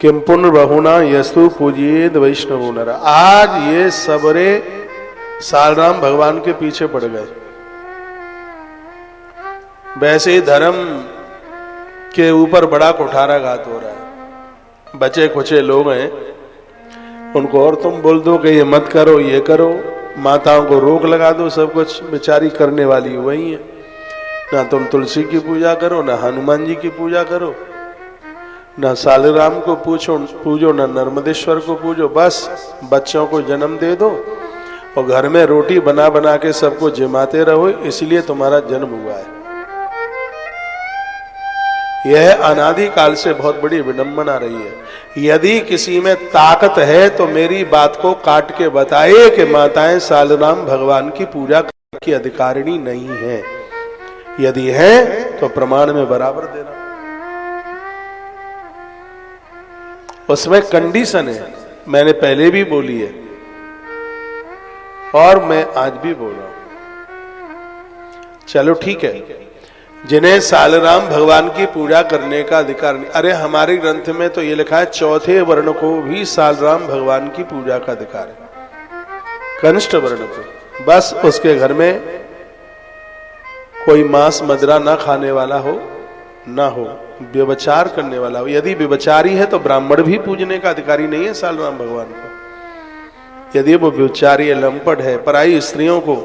किम पुण्य बहुना यस्तु पूजिएद वैष्णव नर। आज ये सबरे सालराम भगवान के पीछे पड़ गए। वैसे ही धर्म के ऊपर बड़ा कुठाराघात हो रहा है। बचे खुचे लोग हैं, उनको और तुम बोल दो कि ये मत करो, ये करो, माताओं को रोक लगा दो, सब कुछ बेचारी करने वाली वही है। ना तुम तुलसी की पूजा करो, ना हनुमान जी की पूजा करो, ना सालराम को पूजो, ना नर्मदेश्वर को पूजो। बस बच्चों को जन्म दे दो और घर में रोटी बना बना के सबको जिमाते रहो, इसलिए तुम्हारा जन्म हुआ है। यह अनादि काल से बहुत बड़ी विडंबना रही है। यदि किसी में ताकत है तो मेरी बात को काट के बताए कि माताएं सालराम भगवान की पूजा करने की अधिकारिणी नहीं है। यदि है तो प्रमाण में बराबर देना। उसमें कंडीशन है, मैंने पहले भी बोली है और मैं आज भी बोल रहा हूं। चलो ठीक है, जिन्हें सालराम भगवान की पूजा करने का अधिकार नहीं। अरे हमारे ग्रंथ में तो ये लिखा है चौथे वर्ण को भी सालराम भगवान की पूजा का अधिकार है, कनिष्ठ वर्ण को। बस उसके घर में कोई मांस मदिरा ना खाने वाला हो, ना हो व्यभिचार करने वाला हो। यदि व्यभिचारी है तो ब्राह्मण भी पूजने का अधिकारी नहीं है सालराम भगवान को। यदि वो व्यभिचारी है, लंपट है, पराई स्त्रियों को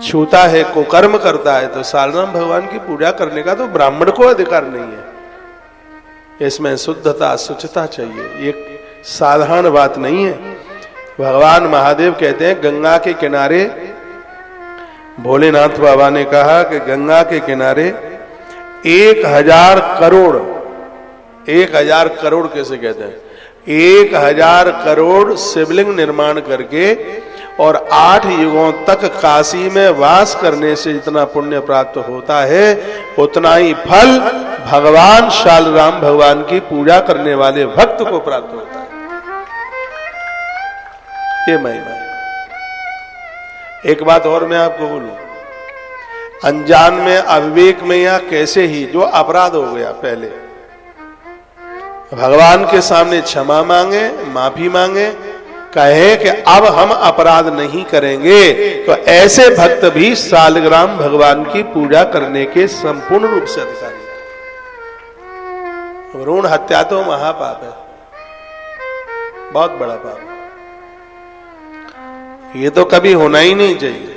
छूता है, कुकर्म करता है, तो सालराम भगवान की पूजा करने का तो ब्राह्मण को अधिकार नहीं है। इसमें शुद्धता, शुचिता चाहिए, एक साधारण बात नहीं है। भगवान महादेव कहते हैं गंगा के किनारे, भोलेनाथ बाबा ने कहा कि गंगा के किनारे 1000 करोड़, 1000 करोड़ कैसे कहते हैं, 1000 करोड़ शिवलिंग निर्माण करके और 8 युगों तक काशी में वास करने से जितना पुण्य प्राप्त होता है, उतना ही फल भगवान सालराम भगवान की पूजा करने वाले भक्त को प्राप्त होता है। ये महिमा है। एक बात और मैं आपको बोलूं, अनजान में, अविवेक में या कैसे ही जो अपराध हो गया, पहले भगवान के सामने क्षमा मांगे, माफी मांगे, कहे कि अब हम अपराध नहीं करेंगे, तो ऐसे भक्त भी सालग्राम भगवान की पूजा करने के संपूर्ण रूप से अधिकारी हैं। भ्रूण हत्या तो महापाप है, बहुत बड़ा पाप। ये तो कभी होना ही नहीं चाहिए।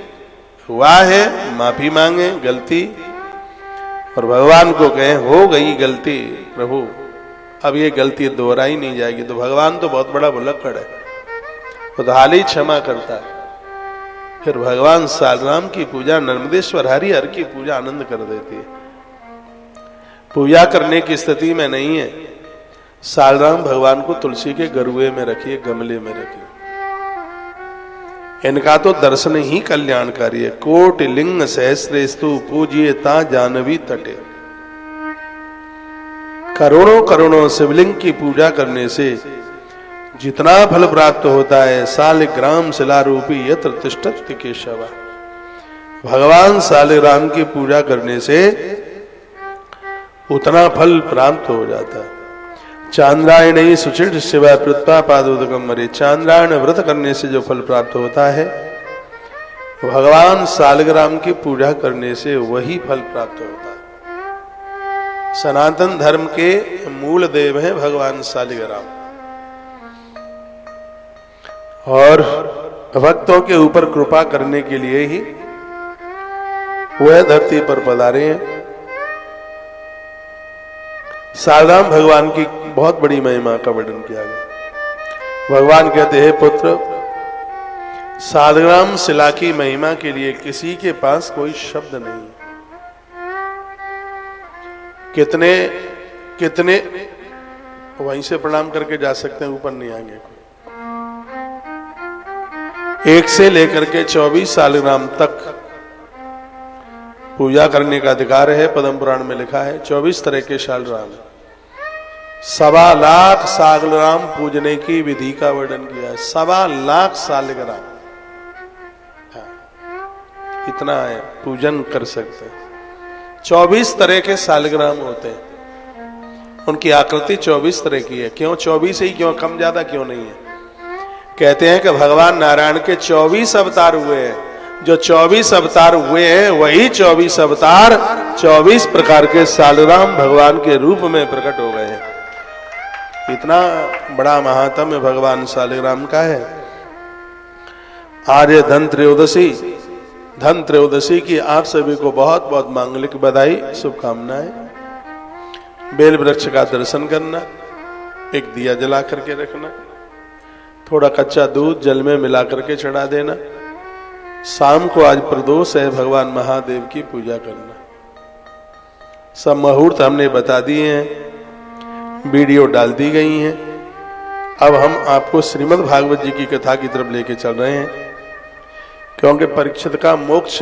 हुआ है, माफी मांगे, गलती, और भगवान को कहें हो गई गलती प्रभु, अब ये गलती दोहराई नहीं जाएगी। तो भगवान तो बहुत बड़ा भुलक्कड़ है, वो तो हाल ही क्षमा करता है। फिर भगवान सालराम की पूजा, नर्मदेश्वर हरिहर की पूजा आनंद कर देती है। पूजा करने की स्थिति में नहीं है, सालराम भगवान को तुलसी के गरुए में रखिए, गमले में रखिए। इनका तो दर्शन ही कल्याणकारी है। कोटि लिंग सहस्रेस्तु पूजिए ता जानवी तटे। करोड़ों करोड़ों शिवलिंग की पूजा करने से जितना फल प्राप्त होता है, सालग्राम शिलारूपी यत्र तिष्ठत् केशव। भगवान सालग्राम की पूजा करने से उतना फल प्राप्त हो जाता है। चांद्रायणी सुचिर शिवा पृथ्वा पादोदकम मरे। चांद्रायण व्रत करने से जो फल प्राप्त होता है, भगवान सालग्राम की पूजा करने से वही फल प्राप्त होता है। सनातन धर्म के मूल देव हैं भगवान सालग्राम, और भक्तों के ऊपर कृपा करने के लिए ही वह धरती पर पधारे हैं। सालग्राम भगवान की बहुत बड़ी महिमा का वर्णन किया गया। भगवान कहते हैं पुत्र, सालग्राम शिला की महिमा के लिए किसी के पास कोई शब्द नहीं। कितने कितने वहीं से प्रणाम करके जा सकते हैं, ऊपर नहीं आएंगे। 1 से लेकर के 24 सालग्राम तक पूजा करने का अधिकार है। पद्म पुराण में लिखा है 24 तरह के सालग्राम, 1.25 लाख सालग्राम पूजने की विधि का वर्णन किया है। 1.25 लाख सालग्राम, इतना है पूजन कर सकते हैं। 24 तरह के सालग्राम होते हैं। उनकी आकृति 24 तरह की है। क्यों 24 ही, क्यों कम ज्यादा क्यों नहीं है? कहते हैं कि भगवान नारायण के 24 अवतार हुए हैं। जो 24 अवतार हुए हैं वही 24 अवतार 24 प्रकार के सालराम भगवान के रूप में प्रकट हो गए हैं। इतना बड़ा महात्म्य भगवान सालराम का है। आज धन त्रयोदशी, धन त्रयोदशी की आप सभी को बहुत बहुत मांगलिक बधाई, शुभकामनाएं। बेल वृक्ष का दर्शन करना, एक दिया जला करके रखना, थोड़ा कच्चा दूध जल में मिला करके चढ़ा देना। शाम को आज प्रदोष है, भगवान महादेव की पूजा करना। सब मुहूर्त हमने बता दिए हैं, वीडियो डाल दी गई हैं। अब हम आपको श्रीमद् भागवत जी की कथा की तरफ लेके चल रहे हैं, क्योंकि परीक्षित का मोक्ष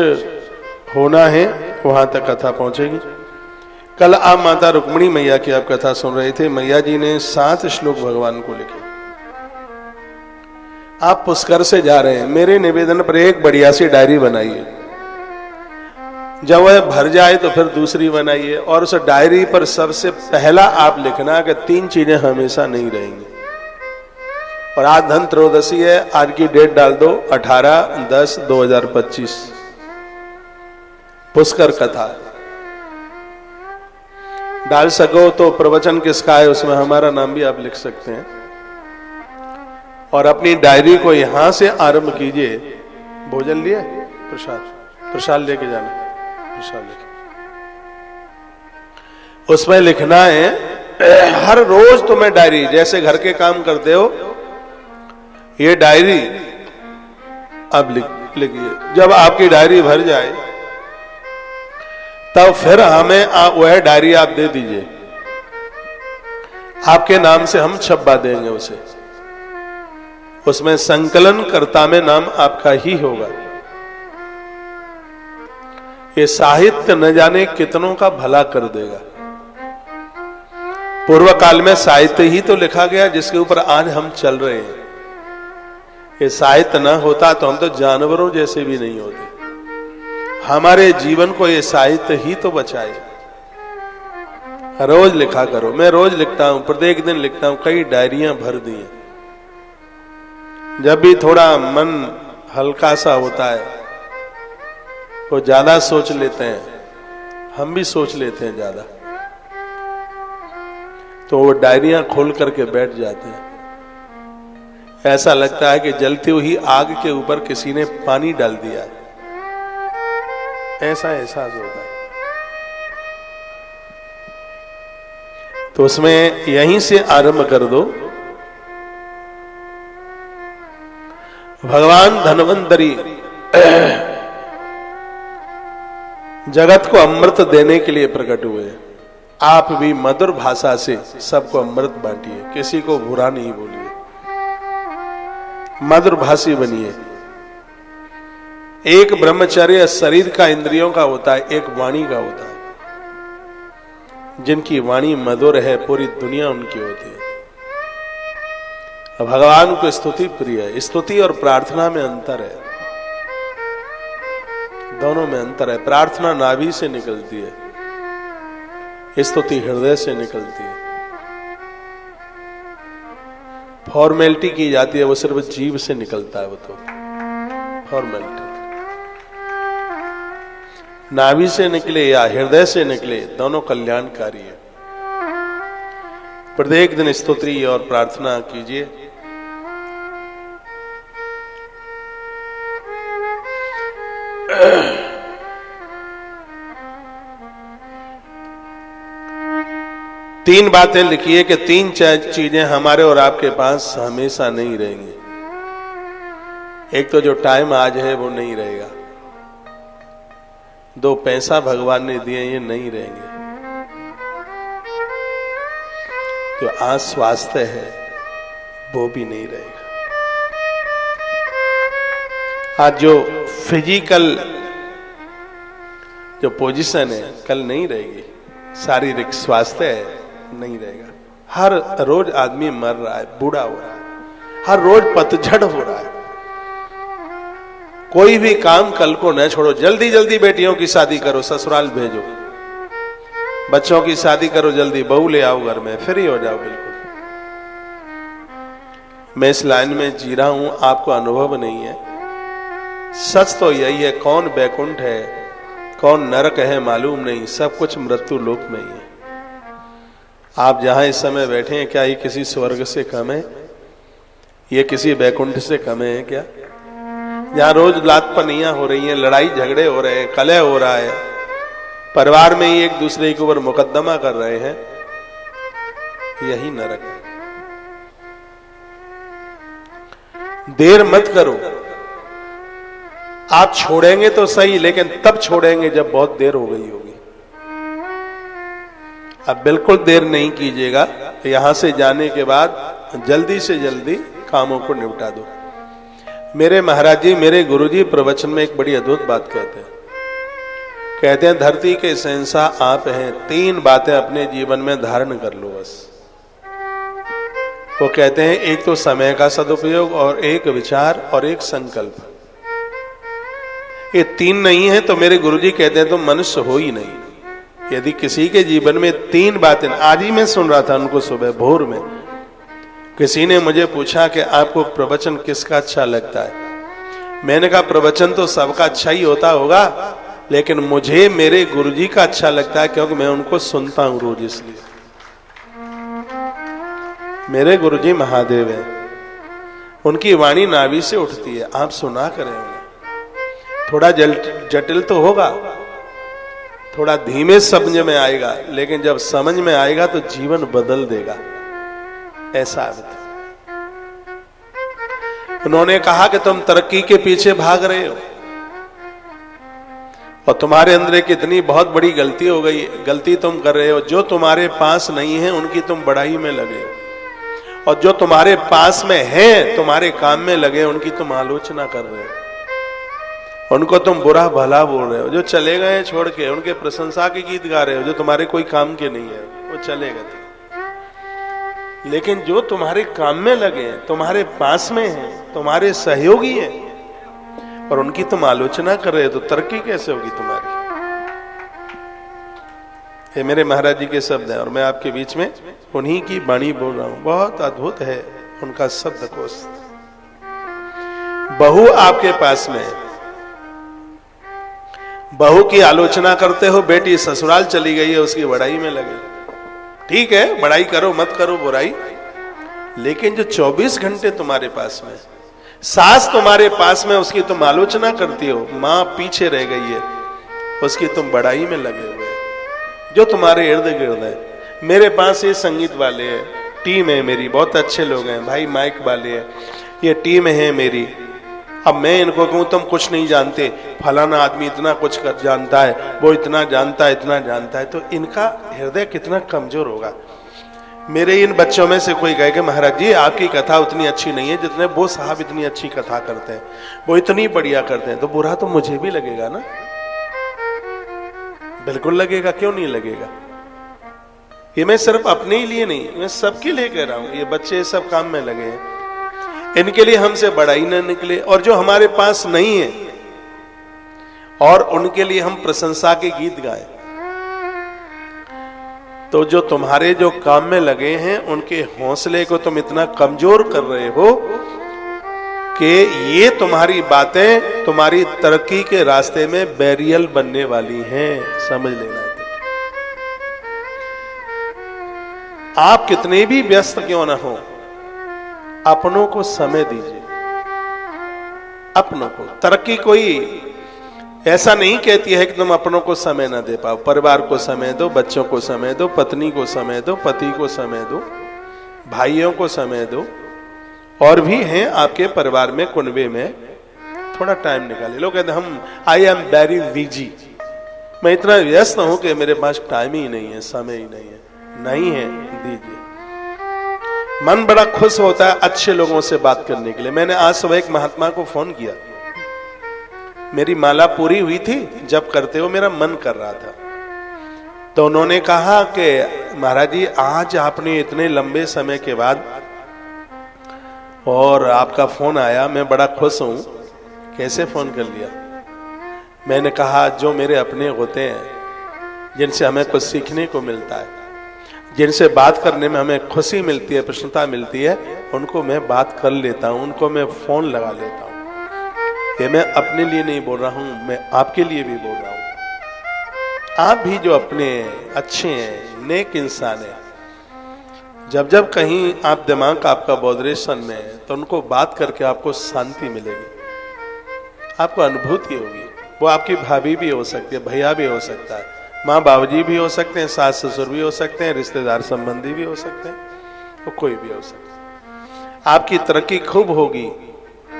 होना है, वहां तक कथा पहुंचेगी। कल आप माता रुक्मिणी मैया की आप कथा सुन रहे थे। मैया जी ने 7 श्लोक भगवान को लिखे। आप पुष्कर से जा रहे हैं, मेरे निवेदन पर एक बढ़िया सी डायरी बनाइए। जब वह भर जाए तो फिर दूसरी बनाइए, और उस डायरी पर सबसे पहला आप लिखना कि 3 चीजें हमेशा नहीं रहेंगी। और आज धन त्रयोदशी है, आज की डेट डाल दो 18/10/2025, पुष्कर कथा। डाल सको तो प्रवचन किसका है उसमें हमारा नाम भी आप लिख सकते हैं। और अपनी डायरी को यहां से आरंभ कीजिए। भोजन लिए? प्रसाद लेके जाना, प्रसाद लेके। उसमें लिखना है हर रोज तुम्हें डायरी, जैसे घर के काम करते हो, ये डायरी अब लिखिए। जब आपकी डायरी भर जाए तब फिर हमें वह डायरी आप दे दीजिए। आपके नाम से हम छपवा देंगे उसे। उसमें संकलन कर्ता में नाम आपका ही होगा। ये साहित्य न जाने कितनों का भला कर देगा। पूर्व काल में साहित्य ही तो लिखा गया जिसके ऊपर आज हम चल रहे हैं। ये साहित्य न होता तो हम तो जानवरों जैसे भी नहीं होते। हमारे जीवन को ये साहित्य ही तो बचाए। रोज लिखा करो। मैं रोज लिखता हूं, प्रत्येक दिन लिखता हूं, कई डायरियां भर दी हैं। जब भी थोड़ा मन हल्का सा होता है तो ज्यादा सोच लेते हैं, हम भी सोच लेते हैं ज्यादा, तो वो डायरियां खोल करके बैठ जाते हैं। ऐसा लगता है कि जलती हुई आग के ऊपर किसी ने पानी डाल दिया, ऐसा एहसास होता है। तो उसमें यहीं से आरंभ कर दो। भगवान धन्वंतरी जगत को अमृत देने के लिए प्रकट हुए। आप भी मधुर भाषा से सबको अमृत बांटिए, किसी को बुरा नहीं बोलिए, मधुर भाषी बनिए। एक ब्रह्मचर्य शरीर का, इंद्रियों का होता है, एक वाणी का होता है। जिनकी वाणी मधुर है पूरी दुनिया उनकी होती है। भगवान को स्तुति प्रिय है। स्तुति और प्रार्थना में अंतर है, दोनों में अंतर है। प्रार्थना नाभि से निकलती है, स्तुति हृदय से निकलती है। फॉर्मेलिटी की जाती है, वो सिर्फ जीभ से निकलता है, वो तो फॉर्मेलिटी। नाभि से निकले या हृदय से निकले, दोनों कल्याणकारी है। प्रत्येक दिन स्तुति और प्रार्थना कीजिए। तीन बातें लिखिए कि 3 चीजें हमारे और आपके पास हमेशा नहीं रहेंगी। एक तो जो टाइम आज है वो नहीं रहेगा। 2 पैसा भगवान ने दिए, ये नहीं रहेंगे। जो आज स्वास्थ्य है वो भी नहीं रहेगा। आज जो फिजिकल जो पोजीशन है कल नहीं रहेगी। शारीरिक स्वास्थ्य है नहीं रहेगा। हर रोज आदमी मर रहा है, बूढ़ा हो रहा है, हर रोज पतझड़ हो रहा है। कोई भी काम कल को न छोड़ो, जल्दी जल्दी बेटियों की शादी करो, ससुराल भेजो। बच्चों की शादी करो, जल्दी बहू ले आओ घर में, फ्री हो जाओ बिल्कुल। मैं इस लाइन में जी रहा हूं, आपको अनुभव नहीं है। सच तो यही है, कौन बैकुंठ है कौन नरक है मालूम नहीं, सब कुछ मृत्यु लोक में ही है। आप जहां इस समय बैठे हैं, क्या ये किसी स्वर्ग से कम है? ये किसी बैकुंठ से कम है क्या? जहां रोज लात पनियां हो रही हैं, लड़ाई झगड़े हो रहे हैं, कलह हो रहा है, परिवार में ही एक दूसरे के ऊपर मुकदमा कर रहे हैं, यही नरक है। देर मत करो। आप छोड़ेंगे तो सही, लेकिन तब छोड़ेंगे जब बहुत देर हो गई होगी। अब बिल्कुल देर नहीं कीजिएगा। यहां से जाने के बाद जल्दी से जल्दी कामों को निपटा दो। मेरे महाराज जी, मेरे गुरुजी प्रवचन में एक बड़ी अद्भुत बात कहते हैं धरती के शहंशाह आप हैं, 3 बातें अपने जीवन में धारण कर लो बस। वो कहते हैं एक तो समय का सदुपयोग, और एक विचार, और एक संकल्प। ये 3 नहीं है तो मेरे गुरुजी कहते हैं तो मनुष्य हो ही नहीं। यदि किसी के जीवन में 3 बातें, आज ही मैं सुन रहा था उनको सुबह भोर में, किसी ने मुझे पूछा कि आपको प्रवचन किसका अच्छा लगता है। मैंने कहा प्रवचन तो सबका अच्छा ही होता होगा, लेकिन मुझे मेरे गुरुजी का अच्छा लगता है, क्योंकि मैं उनको सुनता हूं रोज। इसलिए मेरे गुरुजी महादेव हैं, उनकी वाणी नाभि से उठती है। आप सुना करें उन्हें। थोड़ा जटिल तो होगा, थोड़ा धीमे समझ में आएगा, लेकिन जब समझ में आएगा तो जीवन बदल देगा। ऐसा है। उन्होंने कहा कि तुम तरक्की के पीछे भाग रहे हो और तुम्हारे अंदर एक इतनी बहुत बड़ी गलती हो गई। गलती तुम कर रहे हो, जो तुम्हारे पास नहीं है उनकी तुम बड़ाई में लगे, और जो तुम्हारे पास में है तुम्हारे काम में लगे उनकी तुम आलोचना कर रहे हो, उनको तुम बुरा भला बोल रहे हो। जो चले गए छोड़ के उनके प्रशंसा के गीत गा रहे हो, जो तुम्हारे कोई काम के नहीं है वो चले गए। लेकिन जो तुम्हारे काम में लगे हैं, तुम्हारे पास में हैं, तुम्हारे सहयोगी हैं, और उनकी तुम आलोचना कर रहे हो, तो तरक्की कैसे होगी तुम्हारी? ये मेरे महाराज जी के शब्द हैं और मैं आपके बीच में उन्हीं की वाणी बोल रहा हूं। बहुत अद्भुत है उनका शब्दकोश। बहू आपके पास में है, बहू की आलोचना करते हो, बेटी ससुराल चली गई है उसकी बड़ाई में लगे। ठीक है, बड़ाई करो मत करो बुराई, लेकिन जो 24 घंटे तुम्हारे पास में, सास तुम्हारे पास में, उसकी तुम आलोचना करती हो। मां पीछे रह गई है, उसकी तुम बड़ाई में लगे हुए। जो तुम्हारे इर्द गिर्द है, मेरे पास ये संगीत वाले है, टीम है मेरी, बहुत अच्छे लोग हैं भाई, माइक वाले है, ये टीम है मेरी। अब मैं इनको कहूं तुम कुछ नहीं जानते, फलाना आदमी इतना कुछ जानता है, वो इतना जानता है, इतना जानता है, तो इनका हृदय कितना कमजोर होगा। मेरे इन बच्चों में से कोई कहे कि महाराज जी आपकी कथा उतनी अच्छी नहीं है जितने वो साहब इतनी अच्छी कथा करते हैं, वो इतनी बढ़िया करते हैं, तो बुरा तो मुझे भी लगेगा ना। बिल्कुल लगेगा, क्यों नहीं लगेगा। ये मैं सिर्फ अपने ही लिए नहीं, मैं सबके लिए कह रहा हूं। ये बच्चे सब काम में लगे हैं, इनके लिए हमसे बड़ाई न निकले। और जो हमारे पास नहीं है और उनके लिए हम प्रशंसा के गीत गाएं, तो जो तुम्हारे जो काम में लगे हैं उनके हौसले को तुम इतना कमजोर कर रहे हो कि ये तुम्हारी बातें तुम्हारी तरक्की के रास्ते में बैरियल बनने वाली हैं। समझ लेना। आप कितने भी व्यस्त क्यों ना हो, अपनों को समय दीजिए। अपनों को तरक्की कोई ऐसा नहीं कहती है कि तुम अपनों को समय ना दे पाओ। परिवार को समय दो, बच्चों को समय दो, पत्नी को समय दो, पति को समय दो, भाइयों को समय दो, और भी हैं आपके परिवार में, कुनबे में, थोड़ा टाइम निकाले। लोग कहते हम आई एम वेरी बिजी, मैं इतना व्यस्त हूं कि मेरे पास टाइम ही नहीं है, समय ही नहीं है। नहीं है, दीजिए। मन बड़ा खुश होता है अच्छे लोगों से बात करने के लिए। मैंने आज सुबह एक महात्मा को फोन किया, मेरी माला पूरी हुई थी, जब करते हो मेरा मन कर रहा था, तो उन्होंने कहा कि महाराज जी आज आपने इतने लंबे समय के बाद और आपका फोन आया, मैं बड़ा खुश हूं। कैसे फोन कर लिया? मैंने कहा जो मेरे अपने होते हैं जिनसे हमें कुछ सीखने को मिलता है, जिनसे बात करने में हमें खुशी मिलती है, प्रसन्नता मिलती है, उनको मैं बात कर लेता हूं, उनको मैं फोन लगा लेता हूं। ये मैं अपने लिए नहीं बोल रहा हूं, मैं आपके लिए भी बोल रहा हूं। आप भी जो अपने अच्छे हैं, नेक इंसान हैं, जब जब कहीं आप दिमाग आपका बॉडरेशन में है, तो उनको बात करके आपको शांति मिलेगी, आपको अनुभूति होगी। वो आपकी भाभी भी हो सकती है, भैया भी हो सकता है, माँ बाबूजी भी हो सकते हैं, सास ससुर भी हो सकते हैं, रिश्तेदार संबंधी भी हो सकते हैं, वो कोई भी हो सकता है। आपकी तरक्की खूब होगी,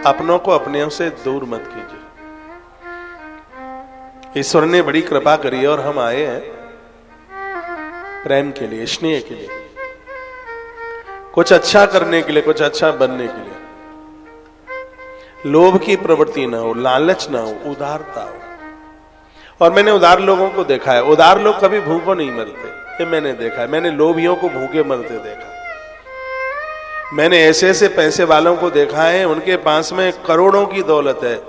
अपनों को अपने से दूर मत कीजिए। ईश्वर ने बड़ी कृपा करी है और हम आए हैं प्रेम के लिए, स्नेह के लिए, कुछ अच्छा करने के लिए, कुछ अच्छा बनने के लिए। लोभ की प्रवृत्ति ना हो, लालच ना हो, उदारता हो। और मैंने उदार लोगों को देखा है, उदार लोग कभी भूखों नहीं मरते, ये मैंने देखा है। मैंने लोभियों को भूखे मरते देखा। मैंने ऐसे ऐसे पैसे वालों को देखा है, उनके पास में करोड़ों की दौलत है,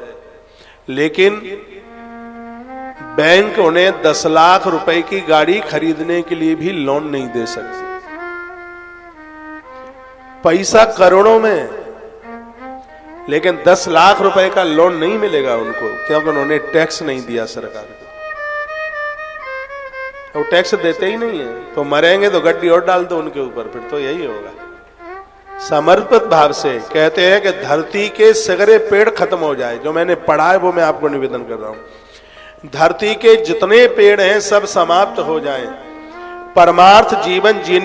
लेकिन बैंक उन्हें 10 लाख रुपए की गाड़ी खरीदने के लिए भी लोन नहीं दे सकती। पैसा करोड़ों में, लेकिन 10 लाख रुपए का लोन नहीं मिलेगा उनको, क्योंकि उन्होंने टैक्स नहीं दिया सरकार को। वो टैक्स देते ही नहीं है, तो मरेंगे तो गड्डी और डाल दो उनके ऊपर, फिर तो यही होगा। समर्पित भाव से कहते हैं कि धरती के सगरे पेड़ खत्म हो जाए, जो मैंने पढ़ा है वो मैं आपको निवेदन कर रहा हूं। धरती के जितने पेड़ हैं सब समाप्त हो जाएं, परमार्थ जीवन जीने